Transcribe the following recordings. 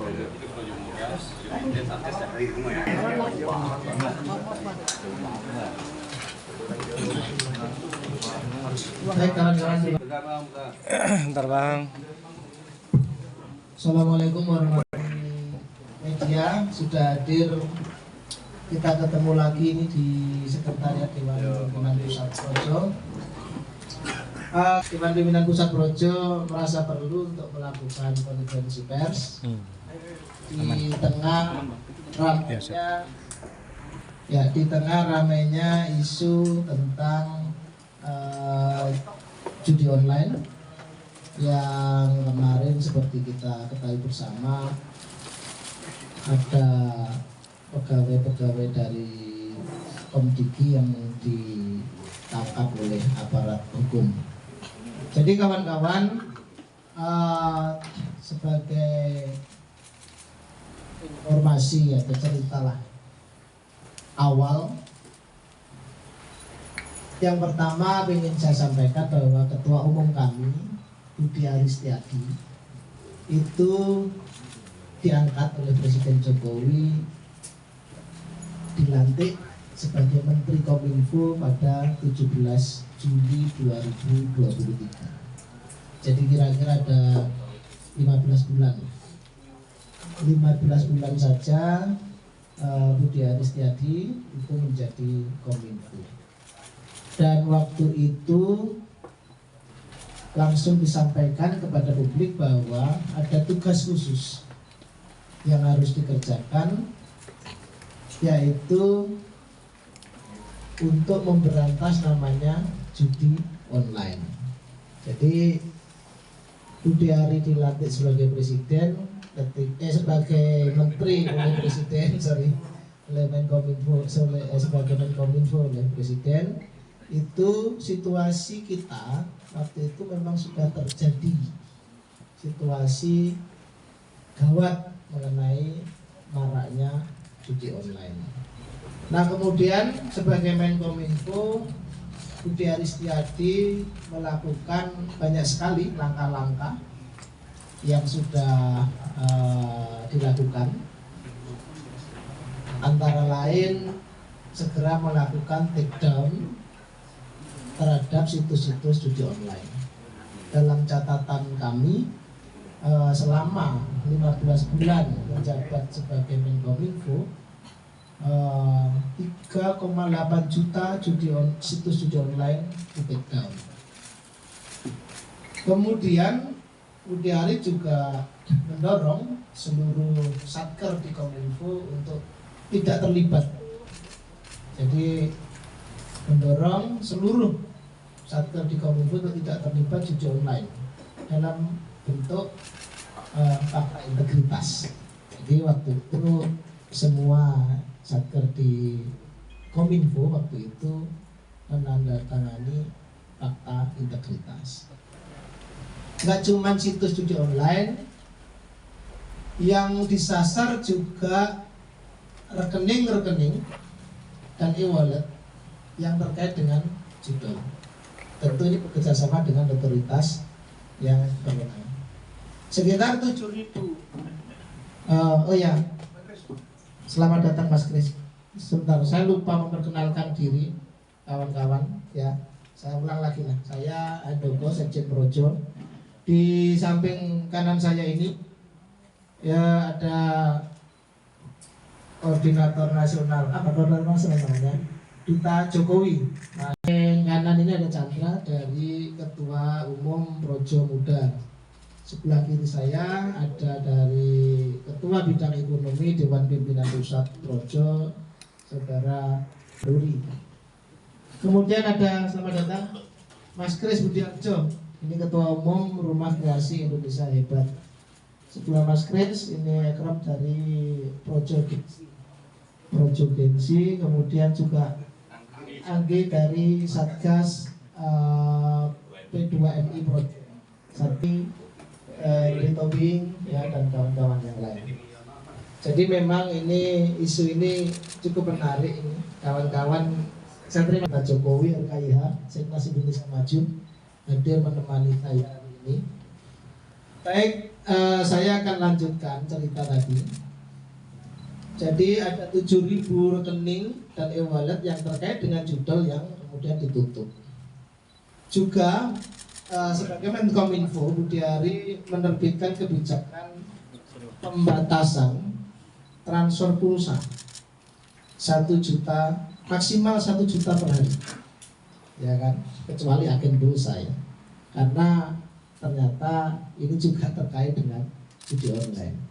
Baik kawan-kawan. Bentar bang. Assalamualaikum warahmatullahi wabarakatuh. Media sudah hadir. Kita ketemu lagi ini di Sekretariat Dewan Pimpinan Pusat Projo. Dewan Pimpinan Pusat Projo merasa perlu untuk melakukan konferensi pers di tengah ramainya isu tentang judi online yang kemarin seperti kita ketahui bersama ada pegawai-pegawai dari Komdigi yang ditangkap oleh aparat hukum. Jadi kawan-kawan, sebagai informasi atau ceritalah awal, yang pertama ingin saya sampaikan bahwa Ketua Umum kami Budi Aristiadi itu diangkat oleh Presiden Jokowi, dilantik sebagai Menteri Kominfo pada 17 Juli 2023. Jadi kira-kira ada 15 bulan saja Budi Aristiadi itu menjadi Kominfo. Dan waktu itu langsung disampaikan kepada publik bahwa ada tugas khusus yang harus dikerjakan, yaitu untuk memberantas namanya judi online. Jadi Budi Ari dilantik sebagai presiden, sebagai menteri oleh presiden, oleh Menkominfo, sebagai Menkominfo oleh presiden. Itu situasi kita waktu itu memang sudah terjadi situasi gawat mengenai maraknya judi online. Nah kemudian sebagai Menkominfo, Budi Aristiadi melakukan banyak sekali langkah-langkah yang sudah dilakukan, antara lain segera melakukan takedown terhadap situs-situs judi online. Dalam catatan kami, selama 15 bulan menjabat sebagai Menkominfo, 3,8 juta situs judi online di takedown. Kemudian Budi Ari juga mendorong seluruh satker di Kominfo untuk tidak terlibat. Jadi mendorong seluruh satker di Kominfo untuk tidak terlibat judi online dalam bentuk fakta integritas. Jadi waktu itu semua satker di Kominfo waktu itu menandatangani fakta integritas. Nggak cuma situs judi online, yang disasar juga rekening-rekening dan e-wallet yang terkait dengan judi. Tentu ini bekerjasama dengan otoritas yang berwenang. Sekitar 7.000. Oh ya, selamat datang Mas Kris. Sebentar, saya lupa memperkenalkan diri kawan-kawan. Ya, saya ulang lagi lah. Saya Handoko, Sekjen Projo. Di samping kanan saya ini ya ada koordinator nasional, koordinator nasional namanya Duta Jokowi. Nah, yang kanan ini ada Chandra dari Ketua Umum Projo Muda. Sebelah kiri saya ada dari Ketua Bidang Ekonomi Dewan Pimpinan Pusat Projo, Saudara Ruri. Kemudian ada, selamat datang, Mas Kris Budiarjo. Ini Ketua Umum Rumah Kreasi Indonesia Hebat. Sebelah Mas Kris ini Ekrem dari Projo Gensi. Kemudian juga Anggi dari Satgas P2MI Projo, Sati Tobing ya, dan kawan-kawan yang lain. Jadi memang ini isu ini cukup menarik ini, kawan-kawan. Saya terima Pak Jokowi RKIH, Seknas Indonesia Maju hadir menemani saya hari ini. Baik, saya akan lanjutkan cerita tadi. Jadi ada 7.000 rekening dan e-wallet yang terkait dengan judul yang kemudian ditutup. Juga sebagai Menkominfo, Budiari menerbitkan kebijakan pembatasan transfer pulsa 1 juta, maksimal 1 juta per hari, ya kan, kecuali agen pulsa ya, karena ternyata ini juga terkait dengan judi online.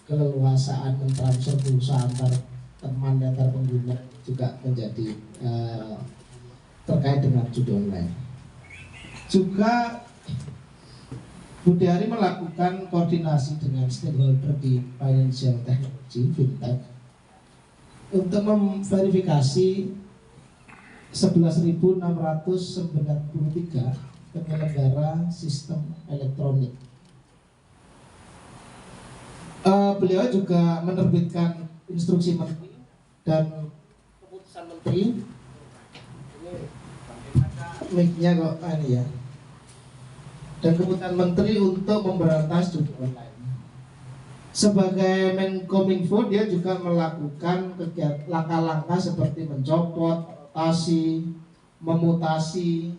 Keleluasaan mentransfer pulsa antar teman, antar pengguna juga menjadi terkait dengan judi online. Juga Budiari melakukan koordinasi dengan stakeholder di financial technology, fintech, untuk memverifikasi 11.693 penyelenggara sistem elektronik. Beliau juga menerbitkan instruksi menteri dan keputusan menteri. Ini mic-nya kok ini ya. Dan keputusan menteri untuk memberantas judi online. Sebagai Menkominfo, dia juga melakukan langkah-langkah seperti mencopot, rotasi, memutasi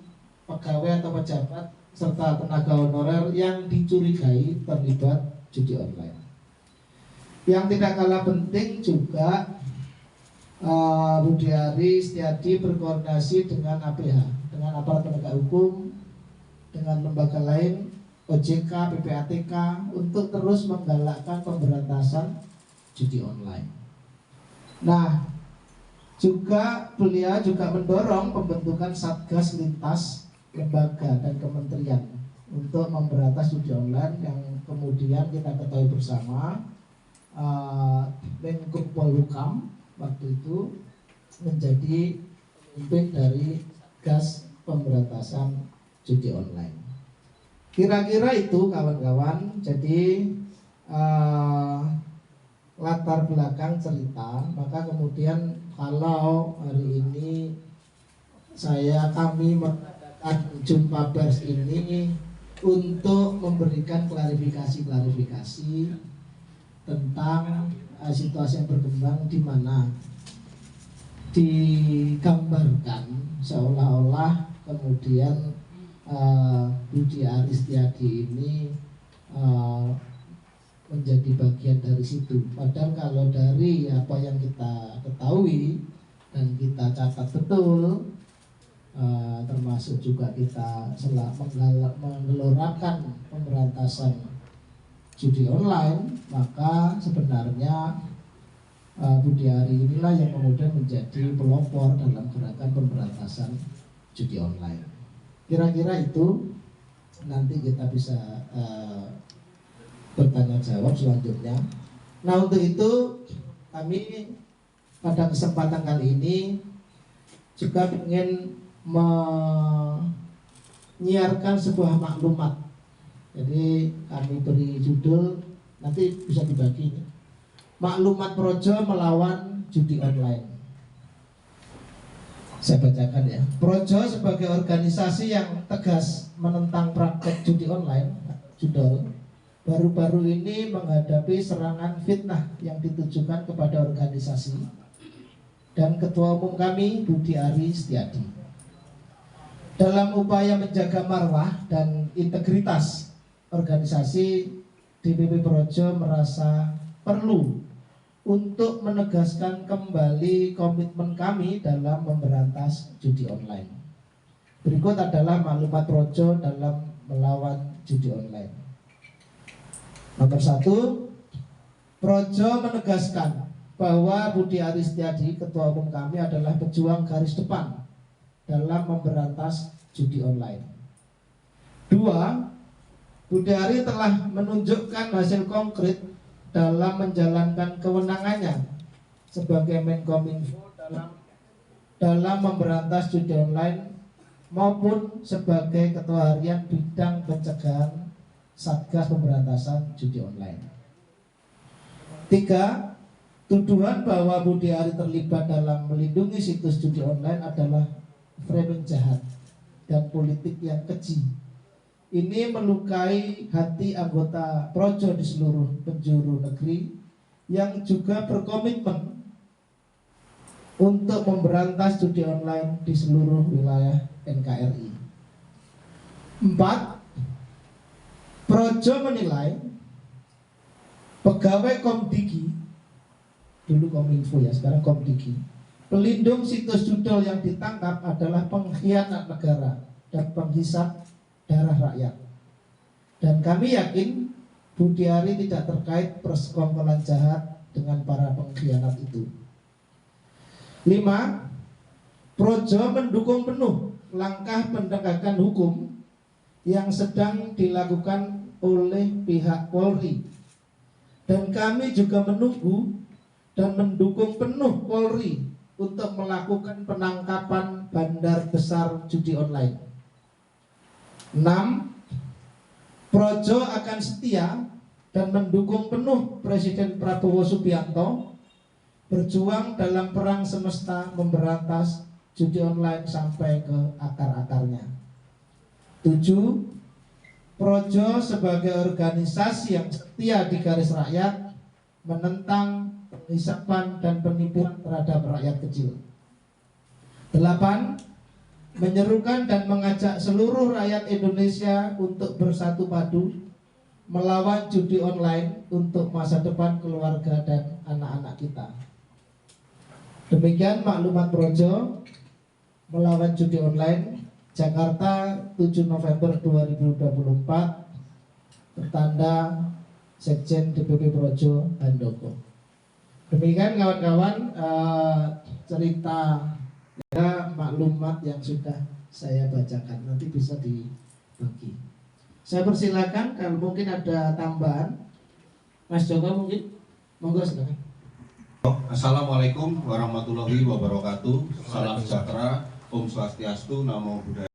pegawai atau pejabat serta tenaga honorer yang dicurigai terlibat judi online. Yang tidak kalah penting juga Budiari Setiadi berkoordinasi dengan APH, dengan aparat penegak hukum, dengan lembaga lain, OJK, PPATK, untuk terus menggalakkan pemberantasan judi online. Nah, juga beliau juga mendorong pembentukan satgas lintas lembaga dan kementerian untuk memberantas judi online yang kemudian kita ketahui bersama Menko Polhukam waktu itu menjadi pemimpin dari Satgas Pemberantasan Judi Online. Kira-kira itu kawan-kawan. Jadi latar belakang cerita. Maka kemudian kalau hari ini kami mengadakan jumpa pers ini untuk memberikan klarifikasi tentang situasi yang berkembang, di mana digambarkan seolah-olah kemudian Budiari Setiadi ini menjadi bagian dari situ. Padahal kalau dari apa yang kita ketahui dan kita catat betul, termasuk juga kita menggelorakan pemberantasan judi online, maka sebenarnya Budiari inilah yang kemudian menjadi pelopor dalam gerakan pemberantasan judi online. Kira-kira itu, nanti kita bisa bertanya jawab selanjutnya. Nah, untuk itu kami pada kesempatan kali ini juga ingin menyiarkan sebuah maklumat. Jadi kami beri judul, nanti bisa dibagi ini, Maklumat Projo Melawan Judi Online. Saya bacakan ya. Projo sebagai organisasi yang tegas menentang praktek judi online, judul, baru-baru ini menghadapi serangan fitnah yang ditujukan kepada organisasi dan Ketua Umum kami, Budiari Setiadi. Dalam upaya menjaga marwah dan integritas organisasi, DPP Projo merasa perlu untuk menegaskan kembali komitmen kami dalam memberantas judi online. Berikut adalah maklumat Projo dalam melawan judi online. Nomor 1, Projo menegaskan bahwa Budiari Setiadi, Ketua Umum kami, adalah pejuang garis depan dalam memberantas judi online. 2, Budiari telah menunjukkan hasil konkret dalam menjalankan kewenangannya sebagai Menkominfo dalam memberantas judi online maupun sebagai Ketua Harian Bidang Pencegahan Satgas Pemberantasan Judi Online. 3, tuduhan bahwa Budiari terlibat dalam melindungi situs judi online adalah framing jahat dan politik yang keji ini melukai hati anggota Projo di seluruh penjuru negeri yang juga berkomitmen untuk memberantas judi online di seluruh wilayah NKRI. 4. Projo menilai pegawai Komdigi, dulu Kominfo ya, sekarang Komdigi, pelindung situs judol yang ditangkap adalah pengkhianat negara dan penghisap darah rakyat. Dan kami yakin Budiari tidak terkait persekongkolan jahat dengan para pengkhianat itu. 5. Projo mendukung penuh langkah penegakan hukum yang sedang dilakukan oleh pihak Polri. Dan kami juga menunggu dan mendukung penuh Polri untuk melakukan penangkapan bandar besar judi online. 6. Projo akan setia dan mendukung penuh Presiden Prabowo Subianto berjuang dalam perang semesta memberantas judi online sampai ke akar-akarnya. 7. Projo sebagai organisasi yang setia di garis rakyat menentang penghisapan dan penipuan terhadap rakyat kecil. 8. Menyerukan dan mengajak seluruh rakyat Indonesia untuk bersatu padu melawan judi online untuk masa depan keluarga dan anak-anak kita. Demikian maklumat Projo melawan judi online Jakarta 7 November 2024 bertanda Sekjen DPP Projo Handoko. Demikian kawan-kawan cerita ya, maklumat yang sudah saya bacakan, nanti bisa dibagi. Saya persilakan kalau mungkin ada tambahan, Mas Joko mungkin, monggo silakan. Assalamualaikum warahmatullahi wabarakatuh. Salam sejahtera, Om Swastiastu, Namo Buddhaya.